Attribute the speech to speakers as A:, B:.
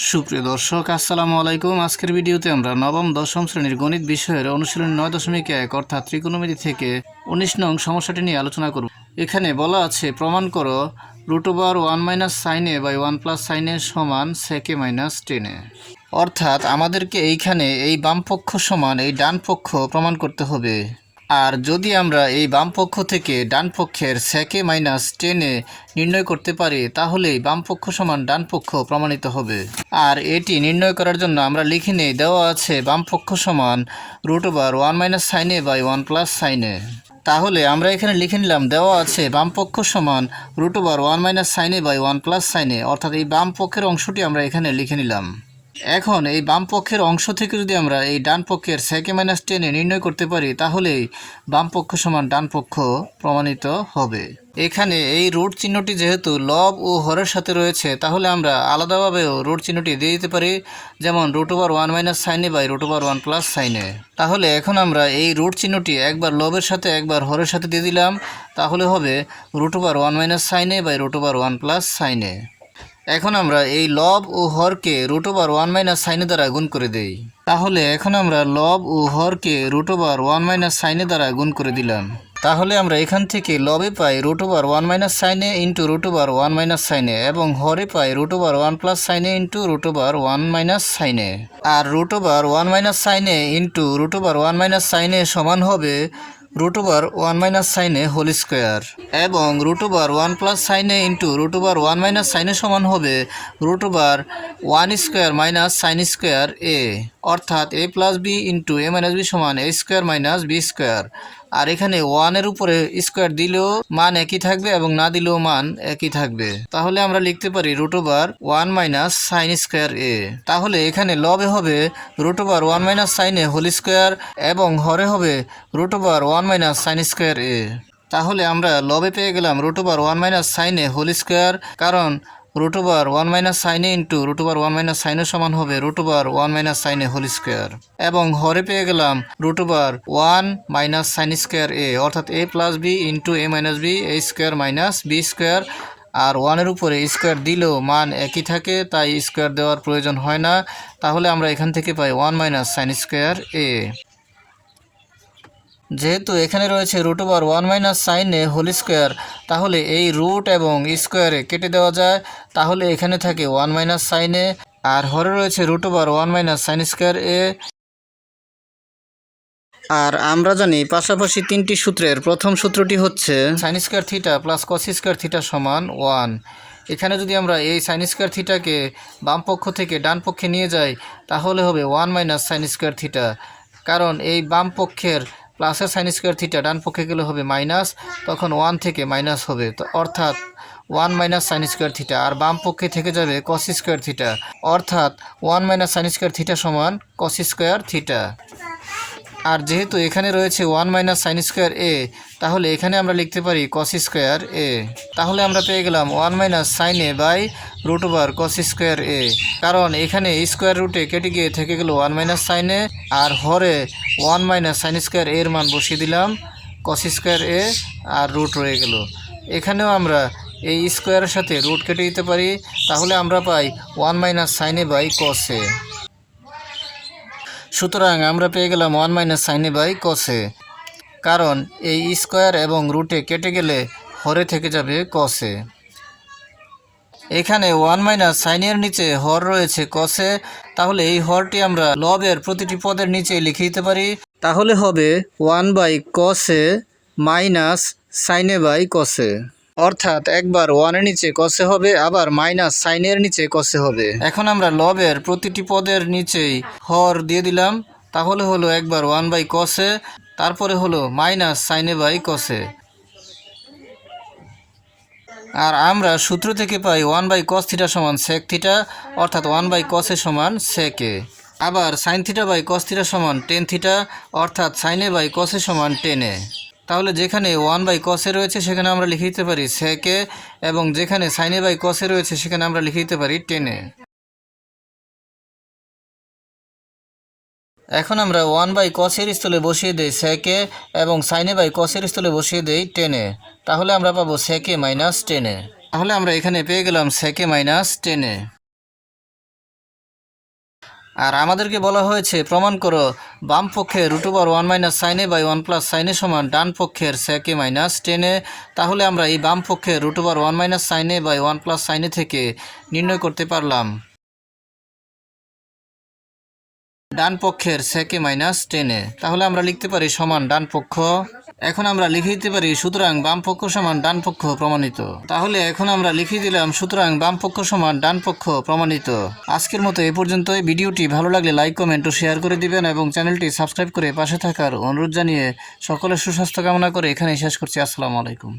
A: সুপ্রিয় দর্শক আসসালামু আলাইকুম। আজকের ভিডিওতে আমরা নবম দশম শ্রেণীর গণিত বিষয়ের অনুশীলনী 9.1 অর্থাৎ ত্রিকোণমিতি থেকে 19 নং সমস্যাটি নিয়ে আলোচনা করব। এখানে বলা আছে প্রমাণ করো √1 - sin a / 1 + sin a সমান sec a - tan a। অর্থাৎ আমাদেরকে এইখানে এই বামপক্ষ সমান এই ডান পক্ষ প্রমাণ করতে হবে। আর যদি আমরা এই বাম পক্ষ থেকে ডান পক্ষের sec a - tan a নির্ণয় করতে পারি তাহলেই বাম পক্ষ সমান ডান পক্ষ প্রমাণিত হবে। আর এটি নির্ণয় করার জন্য আমরা লিখে নেই, দেওয়া আছে বাম পক্ষ সমান √1 - sin a / 1 + sin a। তাহলে আমরা এখানে লিখে নিলাম, দেওয়া আছে বাম পক্ষ সমান √1 - sin a / 1 + sin a। অর্থাৎ এই বাম পক্ষের অংশটি আমরা এখানে লিখে নিলাম। এখন এই বাম পক্ষের অংশ থেকে যদি আমরা এই ডান পক্ষের sec a - tan a নির্ণয় করতে পারি তাহলেই বাম পক্ষ সমান ডান পক্ষ প্রমাণিত হবে। এখানে এই রুট চিহ্নটি যেহেতু লব ও হরের সাথে রয়েছে তাহলে আমরা আলাদাভাবেও রুট চিহ্নটি দিয়ে দিতে পারি, যেমন √1 - sin a / √1 + sin a। তাহলে এখন আমরা এই রুট চিহ্নটি একবার লবের সাথে একবার হরের সাথে দিয়ে দিলাম, তাহলে হবে √1 - sin a / √1 + sin a। এখন আমরা এই লব ও হরকে √1 - sin a দ্বারা গুণ করে দেই। তাহলে এখন আমরা লব ও হরকে √1 - sin a দ্বারা গুণ করে দিলাম। তাহলে আমরা এখান থেকে লবে পাই √1 - sin a × √1 - sin a এবং হরে পাই √1 + sin a × √1 - sin a। R √1 - sin a × √1 - sin a সমান হবে √1 - sin a হোল স্কোয়ার এবং √1 + sin a × √1 - sin a সমান হবে √1² - sin স্কোয়ার a। অর্থাৎ a + b × a - b সমান a² - b²। আর এখানে 1 এর উপরে স্কোয়ার দিলেও মান একই থাকবে এবং না দিলেও মান একই থাকবে। তাহলে আমরা লিখতে পারি √1 - sin স্কোয়ার a। তাহলে এখানে লবে হবে √1 - sin a হোল স্কোয়ার এবং হরে হবে √1 - sin স্কোয়ার a। তাহলে আমরা লবে পেয়ে গেলাম √1 - sin a হোল স্কোয়ার, কারণ √1 - sin a × √1 - sin a সমান হবে √1 - sin a হোল স্কোয়ার এবং হরে পেয়ে গেলাম √1 - sin স্কোয়ার a। অর্থাৎ a + b × a - b a² - b²। আর 1 এর উপরে স্কোয়ার দিলেও মান একই থাকে, তাই স্কোয়ার দেওয়ার প্রয়োজন হয় না। তাহলে আমরা এখান থেকে পাই 1 - sin স্কোয়ার a। যেহেতু এখানে রয়েছে √1 - sin a হোল স্কোয়ার, তাহলে এই রুট এবং স্কোয়ারে কেটে দেওয়া যায়। তাহলে এখানে থাকে 1 - sin a আর হরে রয়েছে √1 - sin স্কোয়ার a। আর আমরা জানি পাশাপাশি তিনটি সূত্রের প্রথম সূত্রটি হচ্ছে sin square theta + cos square theta সমান 1। এখানে যদি আমরা এই sin স্কোয়ার থিটাকে বাম পক্ষ থেকে ডান পক্ষে নিয়ে যাই তাহলে হবে 1 - sin স্কোয়ার থিটা, কারণ এই বাম পক্ষের প্লাসের sin স্কোয়ার থিটা ডান পক্ষে গেলে হবে মাইনাস, তখন 1 থেকে মাইনাস হবে, তো অর্থাৎ 1 - sin স্কোয়ার থিটা। আর বাম পক্ষে থেকে যাবে cos স্কোয়ার থিটা, অর্থাৎ 1 - sin স্কোয়ার থিটা সমান cos স্কোয়ার থিটা। আর যেহেতু এখানে রয়েছে 1 - sin স্কোয়ার a, তাহলে এখানে আমরা লিখতে পারি cos স্কোয়ার a। তাহলে আমরা পেয়ে গেলাম 1 - sin a / √cos square a, কারণ এখানে স্কোয়ার রুটে কেটে গিয়ে থেকে গেল 1 - sin a আর হরে 1 - sin স্কোয়ার a এর মান বসিয়ে দিলাম cos স্কোয়ার a আর রুট রয়ে গেল। এখানেও আমরা এই স্কোয়ারের সাথে রুট কেটে দিতে পারি, তাহলে আমরা পাই 1 - sin a / cos a। সুতরাং আমরা পেয়ে গেলাম 1 - sin a / cos a, কারণ এই স্কোয়ার এবং রুটে কেটে গেলে হরে থেকে যাবে cos a। এখানে 1 - sin এর নিচে হর রয়েছে cos a, তাহলে এই হরটি আমরা লবের প্রতিটি পদের নিচে লিখে দিতে পারি। তাহলে হবে 1/cos a - sin a / cos a। অর্থাৎ একবার 1 এর নিচে cos a হবে, আবার sin এর নিচে cos a হবে। এখন আমরা লবের প্রতিটি পদের নিচেই হর দিয়ে দিলাম, তাহলে হলো একবার 1/cos a, তারপরে হলো sin a / cos a। আর আমরা সূত্র থেকে পাই 1/cos θ সমান sec θ, অর্থাৎ 1/cos a সমান sec a। আবার sin θ / cos θ সমান tan θ, অর্থাৎ sin a / cos a সমান tan a। তাহলে যেখানে 1/cos a রয়েছে সেখানে আমরা লিখে দিতে পারি sec a, এবং যেখানে sin a / cos a রয়েছে সেখানে আমরা লিখে দিতে পারি tan a। এখন আমরা 1/cos এর স্থলে বসিয়ে দেই sec a এবং sin a / cos এর স্থলে বসিয়ে দেই tan a, তাহলে আমরা পাবো sec a - tan a। তাহলে আমরা এখানে পেয়ে গেলাম sec a - tan a। আর আমাদেরকে বলা হয়েছে প্রমাণ করো বাম পক্ষের √1 minus sine A by 1 plus sine A সমান ডান পক্ষের sec a minus tan a। তাহলে আমরা এই বাম পক্ষের √1 minus sine A by 1 plus sine A থেকে নির্ণয় করতে পারলাম ডান পক্ষের sec a minus tan a। তাহলে আমরা লিখতে পারি সমান ডান পক্ষ। এখন আমরা লিখে দিতে পারি সুতরাং বাম পক্ষ সমান ডান পক্ষ প্রমাণিত। তাহলে এখন আমরা লিখে দিলাম সুতরাং বাম পক্ষ সমান ডান পক্ষ প্রমাণিত। আজকের মতো এ পর্যন্তই। ভিডিওটি ভালো লাগলে লাইক কমেন্ট ও শেয়ার করে দিবেন এবং চ্যানেলটি সাবস্ক্রাইব করে পাশে থাকার অনুরোধ জানিয়ে সকলের সুস্বাস্থ্য কামনা করে এখানেই শেষ করছি। আসসালামু আলাইকুম।